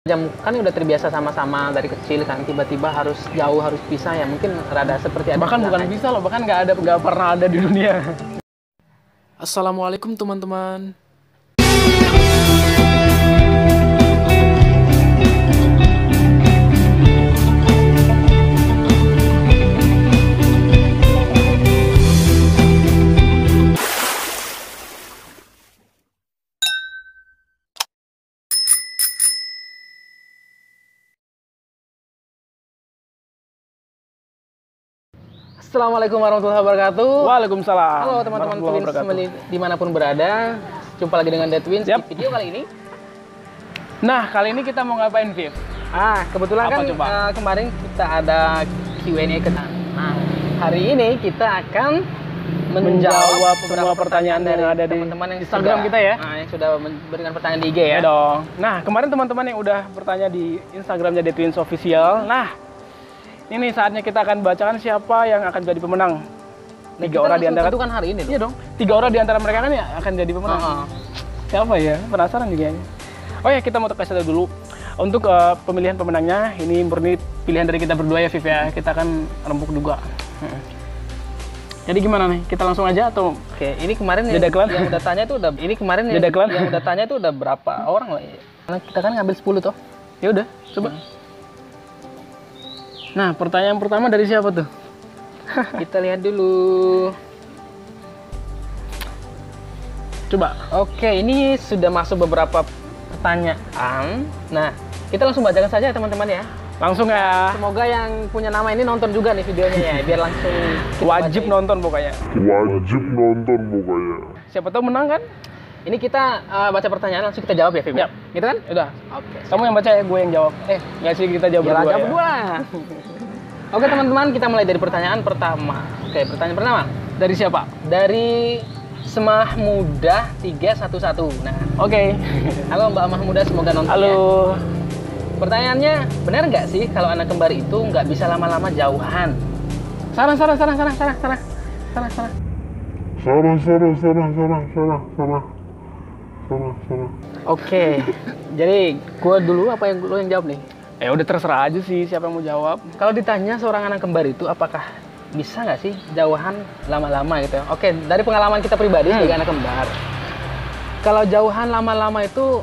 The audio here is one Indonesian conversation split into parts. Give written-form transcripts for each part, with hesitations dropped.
Jam kan udah terbiasa sama-sama dari kecil kan, tiba-tiba harus jauh, harus pisah ya, mungkin rada seperti ada bahkan bukan bisa loh, bahkan nggak pernah ada di dunia. Assalamualaikum teman-teman. Assalamualaikum warahmatullahi wabarakatuh. Waalaikumsalam. Halo teman-teman Twins dimanapun berada. Jumpa lagi dengan The Twins di video kali ini. Nah, kali ini kita mau ngapain, Viv? Kebetulan Apa, kan coba? Kemarin kita ada Q&A ke Nah, hari ini kita akan menjawab semua pertanyaan yang ada di teman-teman yang Instagram sudah, kita ya. yang sudah memberikan pertanyaan di IG ya. Ya dong. Nah, kemarin teman-teman yang udah bertanya di Instagramnya The Twins Official. Nah, ini saatnya kita akan bacakan siapa yang akan jadi pemenang. Tiga orang di antara kan hari ini loh. Iya dong. 3 orang di antara mereka kan ya akan jadi pemenang. Siapa ya? Penasaran juga. Oh ya, kita mau kasih tahu dulu. Untuk pemilihan pemenangnya, ini murni pilihan dari kita berdua ya, Viv ya. Kita akan rembuk juga. Jadi gimana nih? Kita langsung aja atau? Oke, ini kemarin yang udah tanya itu udah yang udah tanya itu udah berapa orang lah ya? Karena kita kan ngambil 10 toh. Ya udah, coba. Nah, pertanyaan pertama dari siapa tuh? Kita lihat dulu. Coba. Oke, ini sudah masuk beberapa pertanyaan. Nah, kita langsung bacakan saja teman-teman ya. Langsung ya. Semoga yang punya nama ini nonton juga nih videonya ya, biar langsung wajib nonton pokoknya. Wajib nonton pokoknya. Siapa tahu menang kan? Ini kita baca pertanyaan langsung kita jawab ya, Fim? Yap. Gitu kan? Udah. Oke. Kamu yang baca ya, gue yang jawab. Nggak sih, kita jawab berdua ya. Berdua. Oke teman-teman, kita mulai dari pertanyaan pertama. Oke, pertanyaan pertama. Dari siapa? Dari Semah Muda 311. Nah, Oke. halo Mbak Mahmuda, semoga nonton. Halo. Ya. Pertanyaannya, benar nggak sih kalau anak kembar itu nggak bisa lama-lama jauhan? Sarah. Oke, jadi gue dulu apa yang lo yang jawab nih? Udah terserah aja sih siapa yang mau jawab. Kalau ditanya seorang anak kembar itu apakah bisa nggak sih jauhan lama-lama gitu? Oke, dari pengalaman kita pribadi sebagai anak kembar, kalau jauhan lama-lama itu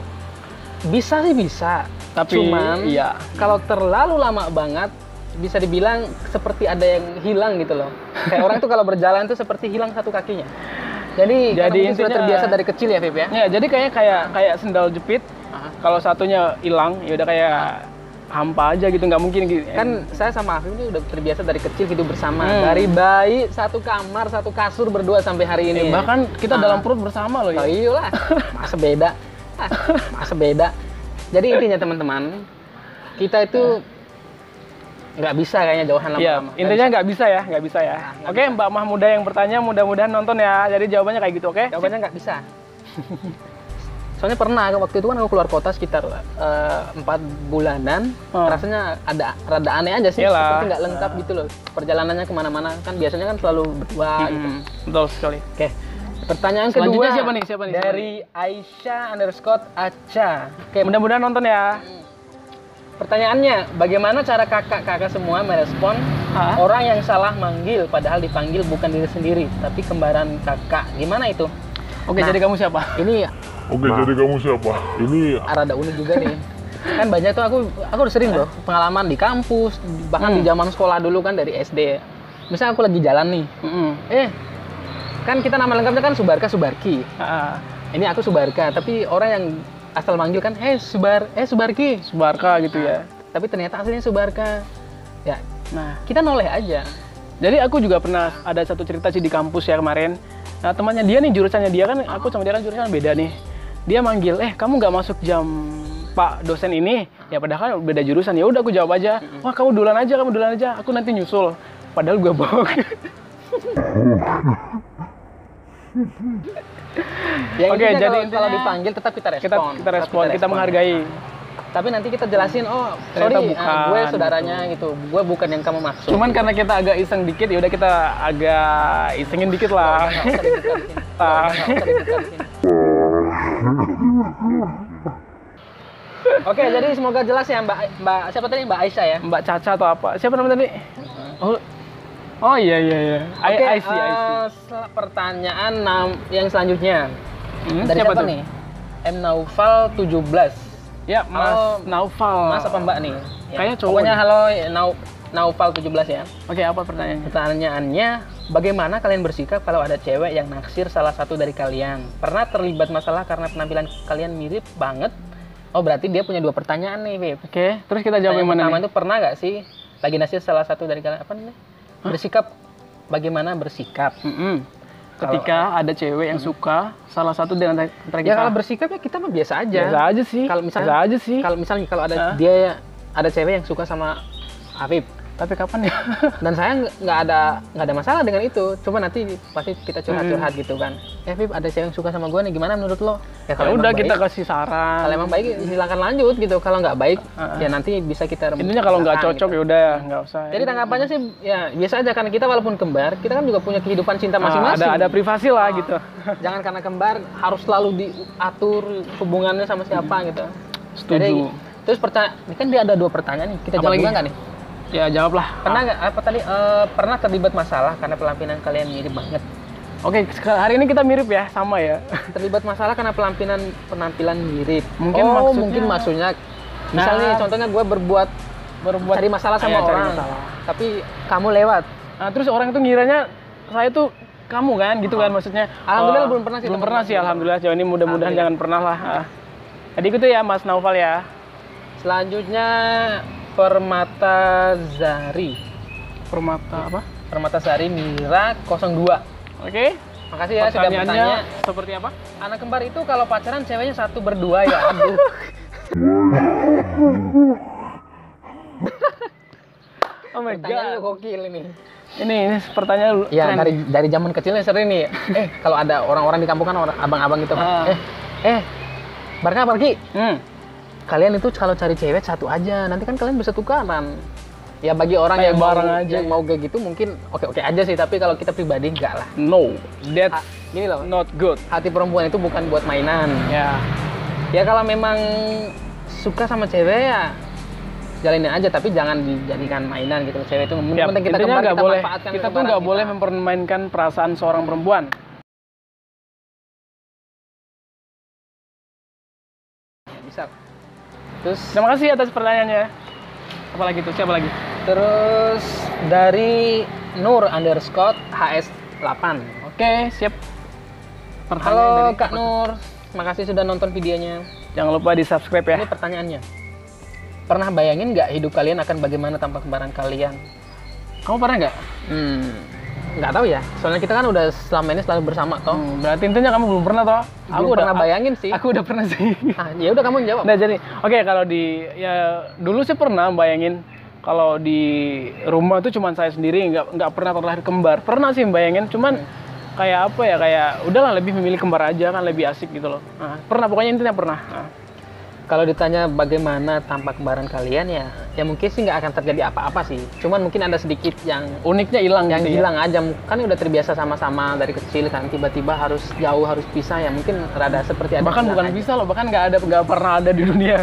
bisa sih bisa. Tapi cuman iya, kalau terlalu lama banget bisa dibilang seperti ada yang hilang gitu loh. Kayak orang tuh kalau berjalan tuh seperti hilang satu kakinya. Jadi intinya sudah terbiasa dari kecil ya, Vip ya. Ya, jadi kayak sendal jepit. Kalau satunya hilang, ya udah kayak hampa aja gitu, nggak mungkin gitu. Kan saya sama Afif ini udah terbiasa dari kecil hidup bersama. Dari bayi satu kamar, satu kasur berdua sampai hari ini. Bahkan kita dalam perut bersama loh ya. Oh iyalah, masa beda. Jadi intinya teman-teman, kita itu nggak bisa kayaknya jauhan lama-lama. Iya, intinya nggak bisa ya. Oke, bisa. Mbak Mahmuda yang bertanya, mudah-mudahan nonton ya. Jadi jawabannya kayak gitu, oke? Jawabannya nggak bisa. Soalnya pernah, waktu itu kan aku keluar kota sekitar 4 bulanan. Rasanya ada rada aneh aja sih. Yalah. Seperti nggak lengkap gitu loh. Perjalanannya kemana-mana. Kan biasanya kan selalu berdua gitu. Betul sekali. Oke. Pertanyaan Selanjutnya kedua siapa nih? dari Aisyah_Aca. Oke, Mudah-mudahan nonton ya. pertanyaannya, bagaimana cara kakak-kakak semua merespon orang yang salah manggil padahal dipanggil bukan diri sendiri tapi kembaran kakak? Gimana itu? Oke, jadi kamu siapa? Ini Jadi kamu siapa? Ini rada unik juga nih. Kan banyak tuh aku udah sering loh pengalaman di kampus, bahkan di zaman sekolah dulu kan dari SD. Misalnya aku lagi jalan nih. Kan kita nama lengkapnya kan Subarka Subarki. Ini aku Subarka, tapi orang yang asal manggil kan, Subarki, Subarka gitu ya. Tapi ternyata aslinya Subarka. Ya, nah kita noleh aja. Jadi aku juga pernah ada satu cerita sih di kampus ya kemarin. Nah, temannya dia nih, jurusannya dia kan, aku sama dia kan jurusan beda nih. Dia manggil, kamu nggak masuk jam Pak dosen ini? Ya padahal kan beda jurusan. Ya udah aku jawab aja. Wah, kamu duluan aja, aku nanti nyusul. Padahal gue bohong. Ya, Oke, jadi kalau dipanggil tetap kita respon. Kita respon, kita menghargai. Tapi nanti kita jelasin, sorry, gue saudaranya gitu. Gue bukan yang kamu maksud. Cuman karena kita agak iseng dikit, ya udah kita agak isengin dikit lah. Oke, jadi semoga jelas ya Mbak siapa tadi Mbak Aisyah ya? Mbak Caca atau apa? Siapa namanya tadi? Oh iya. Oke, I see. Pertanyaan yang selanjutnya. Dari siapa siapa tuh? nih? M Naufal 17. Ya, Mas Halo, Naufal. Mas apa Mbak nih? Ya. Kayaknya cowok Pokoknya nih. halo Naufal 17 ya. Oke, apa pertanyaannya? Pertanyaannya, bagaimana kalian bersikap kalau ada cewek yang naksir salah satu dari kalian? Pernah terlibat masalah karena penampilan kalian mirip banget? Oh, berarti dia punya 2 pertanyaan nih, Beb. Oke, terus kita jawab yang mana pertama nih? itu pernah nggak sih lagi naksir salah satu dari kalian? Apa namanya? Bersikap, bagaimana bersikap? Ketika ada cewek yang suka salah satu dari antara kita. Ya kalau bersikap ya kita mah biasa aja. biasa aja sih. Kalau misalnya, biasa aja sih. Kalau ada Hah? ada cewek yang suka sama Afif, Tapi kapan ya? dan saya nggak ada masalah dengan itu, cuma nanti pasti kita curhat gitu kan. Afif, ada cewek yang suka sama gue nih, gimana menurut lo? Ya kalau udah emang kita baik, kasih saran. kalau emang baik silakan lanjut gitu. Kalau nggak baik ya nanti bisa kita Intinya kalau nggak cocok gitu. ya udah nggak usah. Jadi tanggapannya sih ya biasa aja, karena kita walaupun kembar, kita kan juga punya kehidupan cinta masing-masing. ada privasi lah gitu. Jangan karena kembar harus selalu diatur hubungannya sama siapa gitu. Setuju. Jadi, terus ini kan dia ada 2 pertanyaan nih. Kita Apa jawab lagi? juga nggak nih? Ya jawablah. Pernah nggak apa tadi pernah terlibat masalah karena penampilan kalian mirip banget? Oke, hari ini kita mirip ya, sama ya. Terlibat masalah karena penampilan mirip. Mungkin maksudnya misalnya contohnya gue berbuat cari masalah sama cari orang. masalah. Tapi kamu lewat. Nah, terus orang itu ngiranya saya tuh kamu kan, gitu kan maksudnya. Alhamdulillah belum pernah sih. Belum pernah sih, alhamdulillah. Jauh ini mudah-mudahan jangan pernah lah. Jadi gitu ya, Mas Naufal ya. Selanjutnya Permata Zari. Permata apa? Permata Zari Mira 02. Oke. Makasih ya sudah bertanya. Pertanyaannya seperti apa? Anak kembar itu kalau pacaran ceweknya 1 berdua ya. Aduh. Oh my Pertanyaan god. gokil ini. Ini pertanyaan Ya keren. dari zaman kecilnya sering nih. Kalau ada orang-orang di kampung kan abang-abang gitu. Barka pergi. Kalian itu kalau cari cewek 1 aja, nanti kan kalian bisa tukaran. Ya bagi orang Kayak yang bareng aja. yang mau kayak gitu mungkin oke-oke aja sih, tapi kalau kita pribadi enggak lah. No, that's Gini loh, not good. hati perempuan itu bukan buat mainan. Ya. Ya kalau memang suka sama cewek ya jalinin aja, tapi jangan dijadikan mainan gitu. Cewek itu Ya, penting kita intinya kembar, nggak kita boleh. manfaatkan Kita tuh kekebalan nggak kita. boleh mempermainkan perasaan seorang perempuan. Bisa. Terus Terima kasih atas pertanyaannya. Apalagi tuh? Siapa lagi? terus dari Nur _ HS8. Oke, siap. Halo dari Kak apa tuh? Nur, makasih sudah nonton videonya. Jangan lupa di subscribe ya. Ini pertanyaannya. Pernah bayangin nggak hidup kalian akan bagaimana tanpa kembaran kalian? Kamu pernah nggak? Nggak tahu ya. Soalnya kita kan udah selama ini selalu bersama toh. Berarti intinya kamu belum pernah toh? Aku pernah bayangin sih. Aku udah pernah sih. Ya udah kamu jawab. Nah jadi, oke, kalau ya dulu sih pernah bayangin kalau di rumah tuh cuman saya sendiri, nggak pernah terlahir kembar. Pernah sih bayangin, cuman kayak apa ya, kayak udahlah lebih memilih kembar aja kan lebih asik gitu loh. Nah, pernah, pokoknya intinya pernah. Nah. Kalau ditanya bagaimana tanpa kembaran kalian ya mungkin sih nggak akan terjadi apa-apa sih. Cuman mungkin ada sedikit yang Uniknya hilang yang gitu ya. hilang aja. Kan udah terbiasa sama-sama dari kecil kan, tiba-tiba harus jauh, harus pisah ya, mungkin rada seperti ada Bahkan hilang bukan aja. bisa loh, bahkan nggak pernah ada di dunia.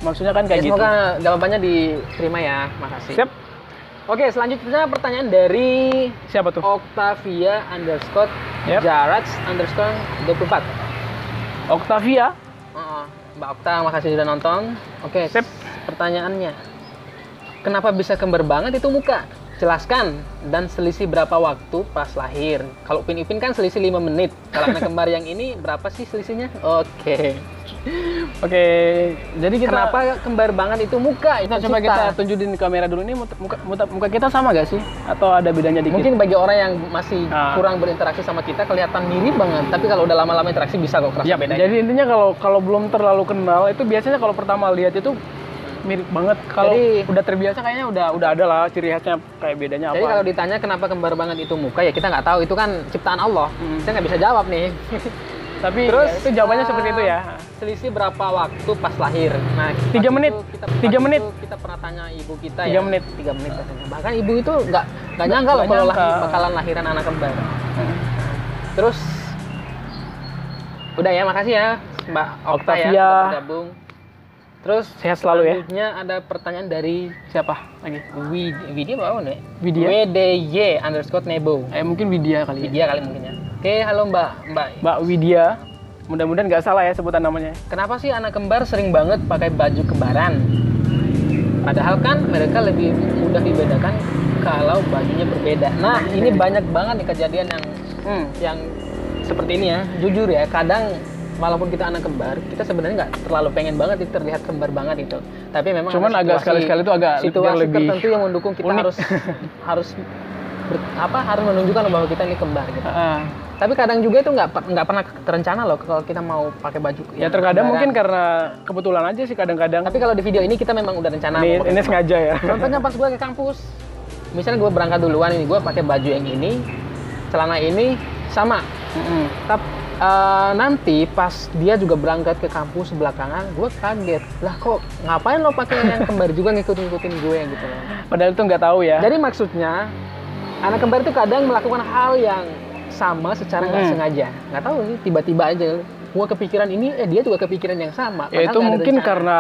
Maksudnya kan Ya, kayak gitu. semoga jawabannya diterima ya. Makasih. Siap. Oke, selanjutnya pertanyaan dari Siapa tuh? Octavia _ Yep. Jarats _ 24. Octavia. Mbak Okta, makasih sudah nonton. Oke, Sip. pertanyaannya. Kenapa bisa kembar banget itu muka? Jelaskan. Dan selisih berapa waktu pas lahir? Kalau Upin Ipin kan selisih 5 menit. Kalau anak kembar yang ini berapa sih selisihnya? Oke. Oke, jadi kita Kenapa kembar banget itu muka? Kita Itu coba cipta. kita tunjukin di kamera dulu, ini muka kita sama gak sih? Atau ada bedanya dikit? Mungkin bagi orang yang masih Nah. kurang berinteraksi sama kita kelihatan mirip banget, tapi kalau udah lama-lama interaksi bisa kok kerasa Ya, bedanya. jadi intinya kalau belum terlalu kenal itu biasanya kalau pertama lihat itu mirip banget. Kalau Jadi- udah terbiasa kayaknya udah ada lah ciri khasnya kayak bedanya Jadi apa. kalau ditanya kenapa kembar banget itu muka, ya kita nggak tahu, itu kan ciptaan Allah. Saya nggak bisa jawab nih. Tapi Terus, ya, itu jawabannya seperti itu ya. Selisih berapa waktu pas lahir? Nah, 3 pas menit. itu kita, 3 pas menit. itu kita pernah tanya ibu kita 3 ya. menit. 3 menit katanya. Bahkan ibu itu nggak nyangka loh Nggak kalau nyangka. bakalan lahiran anak kembar. Terus udah ya, makasih ya Mbak Okta ya Octavia. sudah bergabung. Terus Sehat selalu ya. selanjutnya ada pertanyaan dari Siapa lagi? Widya apa nih? Widya? WDY_Nebo. Mungkin Widya kali ya. Widya kali mungkin ya. Oke, halo Mbak. Mbak Widya. Mudah-mudahan nggak salah ya sebutan namanya. Kenapa sih anak kembar sering banget pakai baju kembaran? Padahal kan mereka lebih mudah dibedakan kalau bajunya berbeda. Nah, ini banyak banget nih kejadian yang seperti ini ya. Jujur ya, kadang walaupun kita anak kembar, kita sebenarnya nggak terlalu pengen banget itu terlihat kembar banget itu. Tapi memang Cuman ada agak sekali-sekali tuh agak situasi lebih tertentu yang mendukung kita unik. harus harus menunjukkan bahwa kita ini kembar gitu. Ah. Tapi kadang juga itu nggak pernah terencana loh kalau kita mau pakai baju. Ya yang terkadang kembaran. mungkin karena kebetulan aja sih kadang-kadang. Tapi kalau di video ini kita memang udah rencana. mau pakai Ini sengaja ya. Contohnya pas gue ke kampus, misalnya gue berangkat duluan ini, gue pakai baju yang ini, celana ini sama. Tapi nanti pas dia juga berangkat ke kampus belakangan, gue kaget. Lah kok ngapain lo pakai yang kembar juga ngikutin gue gitu loh. Padahal itu nggak tahu ya. Jadi maksudnya anak kembar itu kadang melakukan hal yang sama secara nggak sengaja. Nggak tahu nih, tiba-tiba aja gue kepikiran ini, dia juga kepikiran yang sama. Ya itu Padahal nggak ada mungkin rencana. karena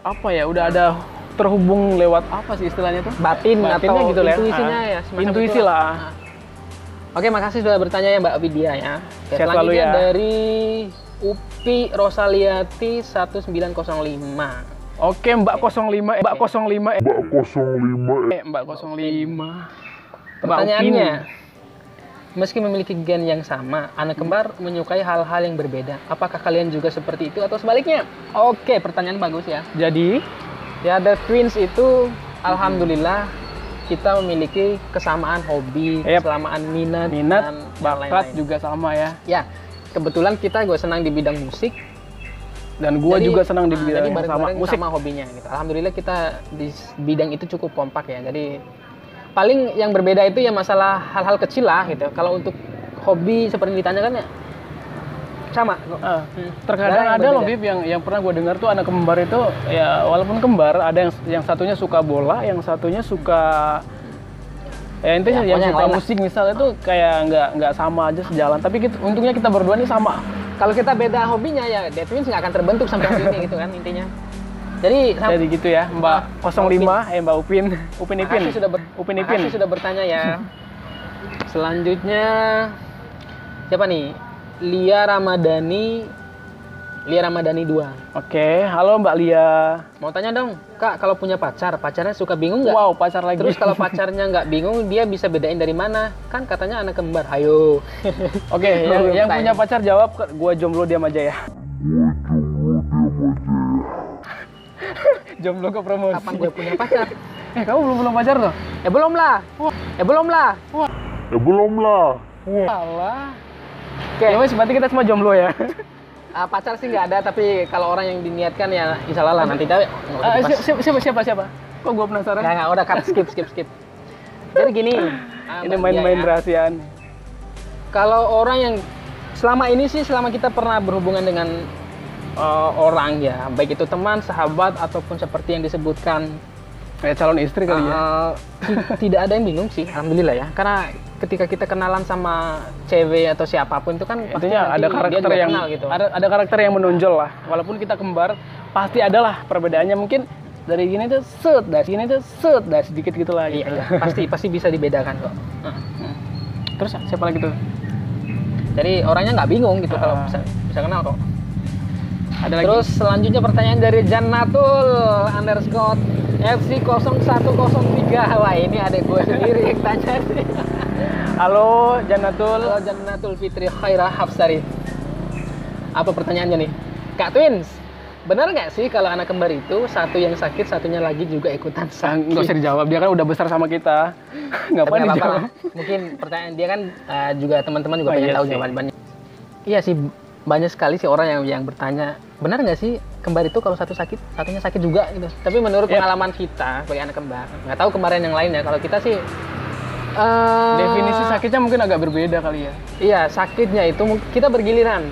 apa ya? Udah ada terhubung lewat apa sih istilahnya tuh? Batinnya atau gitu lah ya. intuisinya ya. semacam Intuisi itulah. lah. Oke, makasih sudah bertanya ya Mbak Widya ya. Oke, Sehat selalu selanjutnya ya. dari Upi Rosaliati 1905. Oke, Mbak 05, Mbak 05, Mbak 05 Mbak 05. Pertanyaannya, meski memiliki gen yang sama, anak kembar menyukai hal-hal yang berbeda. Apakah kalian juga seperti itu atau sebaliknya? Oke, pertanyaan bagus ya. Jadi, Ya, The Twins itu alhamdulillah kita memiliki kesamaan hobi, Yep. kesamaan minat, minat, dan yang bakat lain-lain. juga sama ya. Ya, kebetulan gue senang di bidang musik. Dan gua Jadi, juga senang di jadi bidang yang sama bareng-bareng musik. sama hobinya gitu. Alhamdulillah kita di bidang itu cukup kompak ya. Jadi paling yang berbeda itu ya masalah hal-hal kecil lah gitu. Kalau untuk hobi seperti ditanyakan ya sama. Terkadang Nggak ada yang loh berbeda. Bib yang pernah gue dengar tuh anak kembar itu ya walaupun kembar ada yang satunya suka bola, yang satunya suka ya intinya Ya, yang pokoknya suka yang lain lah. musik misalnya itu kayak nggak sama aja sejalan. Tapi untungnya kita berdua nih sama. Kalau kita beda hobinya ya The Twins nggak akan terbentuk sampai hari ini gitu kan intinya. Jadi Jadi gitu ya, Mbak 05, Mbak Upin Ipin. makasih sudah Upin Ipin. makasih sudah bertanya ya. Selanjutnya siapa nih? Lia Ramadhani 2. Oke, halo Mbak Lia. Mau tanya dong, Kak, kalau punya pacarnya suka bingung nggak? Wow, pacar lagi. Terus kalau pacarnya nggak bingung, dia bisa bedain dari mana? Kan katanya anak kembar. Hayo. Oke, yang punya pacar jawab, gua jomblo diam aja ya. Jomblo ke promosi. Kapan gue punya pacar? Kamu belum pacar tuh? Ya belum lah. Ya belum lah. Alah. Oke, ya wes berarti kita semua jomblo ya. Pacar sih nggak ada, tapi kalau orang yang diniatkan ya insya Allah lah nanti. Tapi Siapa? Kok gua penasaran? nggak, udah cut, skip. Jadi gini. Ini main-main rahasiaan. Kalau orang yang selama kita pernah berhubungan dengan orang ya, baik itu teman, sahabat ataupun seperti yang disebutkan Kayak calon istri kali ya. tidak ada yang bingung sih, alhamdulillah ya. Karena ketika kita kenalan sama cewek atau siapapun itu kan pasti Intinya nanti ada dia karakter juga yang kenal gitu. ada karakter yang menonjol lah. Walaupun kita kembar, pasti ada lah perbedaannya. Mungkin dari gini tuh dari sini tuh sedikit gitu lah. Iya, Gitu. iya. pasti bisa dibedakan kok. Terus siapa lagi tuh? Jadi orangnya nggak bingung gitu kalau bisa kenal kok. Ada lagi? Terus selanjutnya pertanyaan dari Jannatul_FC0103. Wah, ini adek gue sendiri yang tanya sih. Halo Jannatul. Halo Jannatul Fitri Khairah Hafsari. Apa pertanyaannya nih? Kak Twins, benar nggak sih kalau anak kembar itu satu yang sakit, satunya lagi juga ikutan sakit? Nggak usah dijawab, dia kan udah besar sama kita. Tapi Ngapain nggak apa-apa dijawab? lah. Mungkin pertanyaan dia kan juga teman-teman juga Oh, pengen iya tahu sih. jawabannya. Iya sih, banyak sekali sih orang yang bertanya, benar nggak sih kembar itu kalau satu sakit, satunya sakit juga gitu. Tapi menurut Yap. pengalaman kita sebagai anak kembar, nggak tahu kemarin yang lain ya. Kalau kita sih Definisi sakitnya mungkin agak berbeda kali ya. Iya, sakitnya itu kita bergiliran,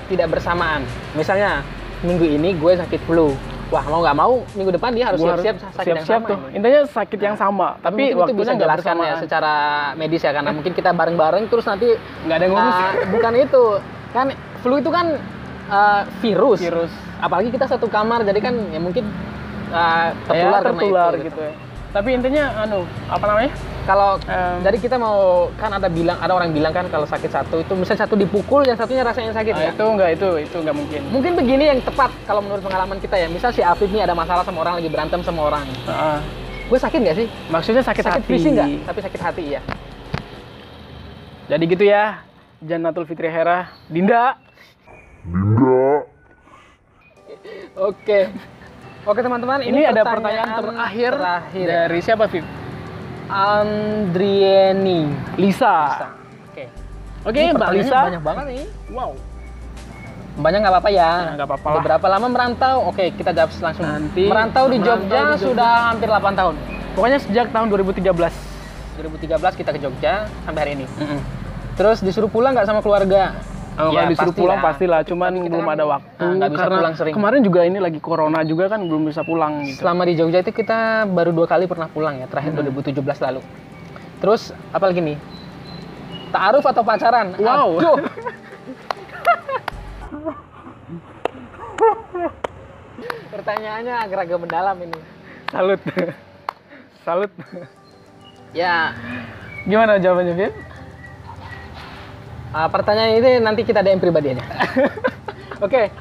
tidak bersamaan. Misalnya minggu ini gue sakit flu. Wah, mau nggak mau minggu depan dia harus Gua siap-siap sakit yang siap-siap sama. tuh. Intinya sakit yang sama, tapi mungkin itu waktunya bisa nggak jelaskan ya bersamaan. secara medis ya, karena mungkin kita bareng-bareng terus nanti Nggak ada yang ngurus. bukan itu kan, flu itu kan virus. apalagi kita satu kamar, jadi kan ya mungkin tertular tertular karena itu, gitu ya. Tapi intinya apa namanya? Kalau jadi kita mau kan ada orang bilang kan kalau sakit satu itu misalnya satu dipukul yang satunya rasanya sakit ya. Itu nggak mungkin. Mungkin begini yang tepat kalau menurut pengalaman kita ya. Misal si Afif nih ada masalah sama orang, lagi berantem sama orang. Gue sakit nggak sih? Maksudnya sakit hati. Fisik nggak? Tapi sakit hati ya. Jadi gitu ya. Jannatul Fitri Hera, Dinda. Oke teman-teman, ini ada pertanyaan terakhir dari siapa, Viv? Andrieni Lisa. Oke, Mbak Lisa. Banyak banget nih. Wow. Banyak nggak apa-apa ya. Nggak apa-apa lah. Berapa lama merantau? Oke, kita jawab langsung. Nanti merantau di Jogja sudah hampir 8 tahun. Pokoknya sejak tahun 2013. 2013 kita ke Jogja sampai hari ini. Terus disuruh pulang nggak sama keluarga? Kalau disuruh pulang pastilah, cuman belum ada waktu. Nggak bisa pulang sering. Kemarin juga ini lagi corona juga kan belum bisa pulang gitu. Selama di Jogja itu kita baru 2 kali pernah pulang ya, terakhir 2017 lalu. Terus apa lagi nih? Ta'aruf atau pacaran? Wow. Aduh. Pertanyaannya agak-agak mendalam ini. Salut. Ya. Gimana jawabannya, Viv? Pertanyaan ini nanti kita DM pribadi aja. Oke.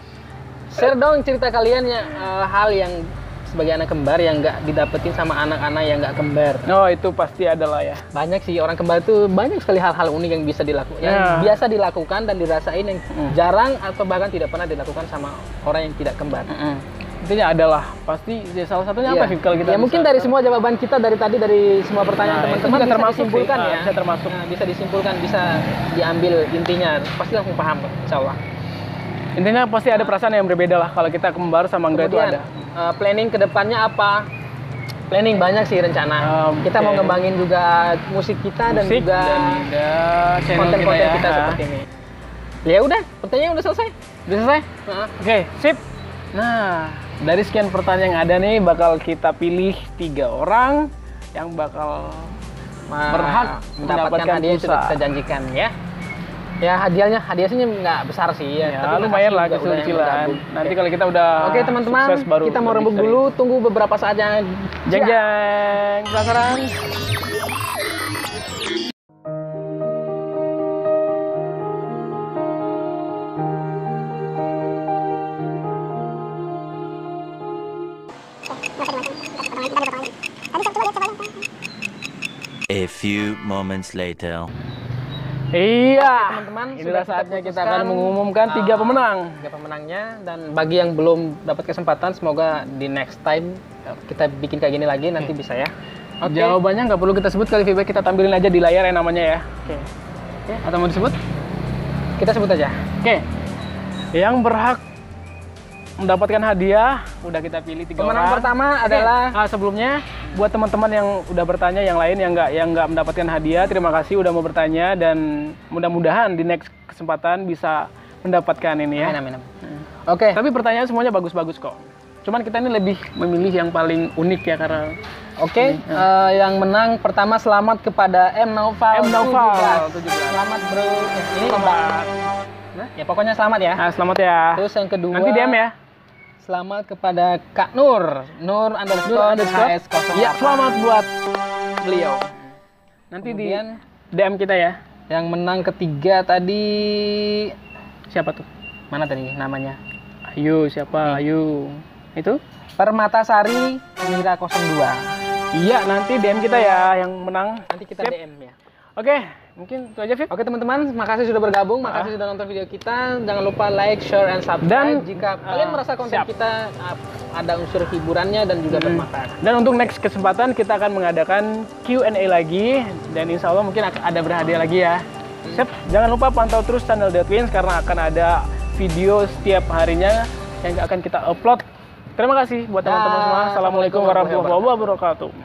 Share dong cerita kalian ya, hal yang sebagai anak kembar yang nggak didapetin sama anak-anak yang nggak kembar. Oh, itu pasti adalah ya. Banyak sih orang kembar itu, banyak sekali hal-hal unik yang bisa dilakukan, yang biasa dilakukan dan dirasain yang jarang atau bahkan tidak pernah dilakukan sama orang yang tidak kembar. Intinya adalah pasti salah satunya apa sih kalau kita mungkin dari semua jawaban kita dari tadi, dari semua pertanyaan teman-teman bisa disimpulkan ya. Bisa termasuk. Bisa disimpulkan, bisa diambil intinya. Pasti langsung paham kok, insya Allah. Intinya pasti ada perasaan yang berbeda lah kalau kita kembar sama enggak. Kemudian, itu ada. Planning kedepannya apa? Planning banyak sih rencana. Kita mau ngembangin juga musik kita dan juga konten-konten kita seperti ini. Ya udah, pertanyaan udah selesai. Udah selesai? Oke, sip. Nah, dari sekian pertanyaan yang ada nih, bakal kita pilih 3 orang yang bakal berhak mendapatkan hadiah yang sudah kita janjikan ya. Ya hadiahnya nggak besar sih ya. Tapi lumayan lah kecil-kecilan. Nanti kalau kita udah teman-teman, kita mau rembuk dulu, tunggu beberapa saat yang jeng-jeng. Penasaran? A few moments later. Iya, teman-teman, inilah saatnya kita akan mengumumkan 3 pemenang. 3 pemenangnya, dan bagi yang belum dapat kesempatan, semoga di next time kita bikin kayak gini lagi, nanti bisa ya. Jawabannya nggak perlu kita sebut, kali feedback kita tampilin aja di layar ya namanya ya. Atau mau disebut? Kita sebut aja. Yang berhak mendapatkan hadiah udah kita pilih 3 orang. Pemenang pertama adalah sebelumnya buat teman-teman yang udah bertanya, yang lain yang nggak mendapatkan hadiah, terima kasih udah mau bertanya dan mudah-mudahan di next kesempatan bisa mendapatkan ini ya. Amin. Tapi pertanyaan semuanya bagus-bagus kok. Cuman kita ini lebih memilih yang paling unik ya karena. Yang menang pertama selamat kepada M Naufal 17. Selamat bro. Ini selamat. Ya pokoknya selamat ya. Selamat ya. Terus yang kedua. Nanti DM ya. Selamat kepada Kak Nur _HS08. Ya, selamat buat beliau. Nanti kemudian di DM kita ya. Yang menang ketiga tadi siapa tuh? Mana tadi namanya? Ayu, siapa? Ayu. Itu? Permatasari Mira 02. Iya, nanti DM kita ya yang menang. Nanti kita DM ya. Oke, mungkin itu aja, Vip. Oke teman-teman, makasih sudah bergabung, makasih sudah nonton video kita. Jangan lupa like, share, and subscribe. Dan jika kalian merasa konten kita ada unsur hiburannya dan juga bermanfaat. Dan untuk next kesempatan kita akan mengadakan Q&A lagi, dan insya Allah mungkin ada berhadiah lagi ya. Siap. Jangan lupa pantau terus channel The Twins karena akan ada video setiap harinya yang akan kita upload. Terima kasih buat teman-teman semua. Assalamualaikum warahmatullahi wabarakatuh.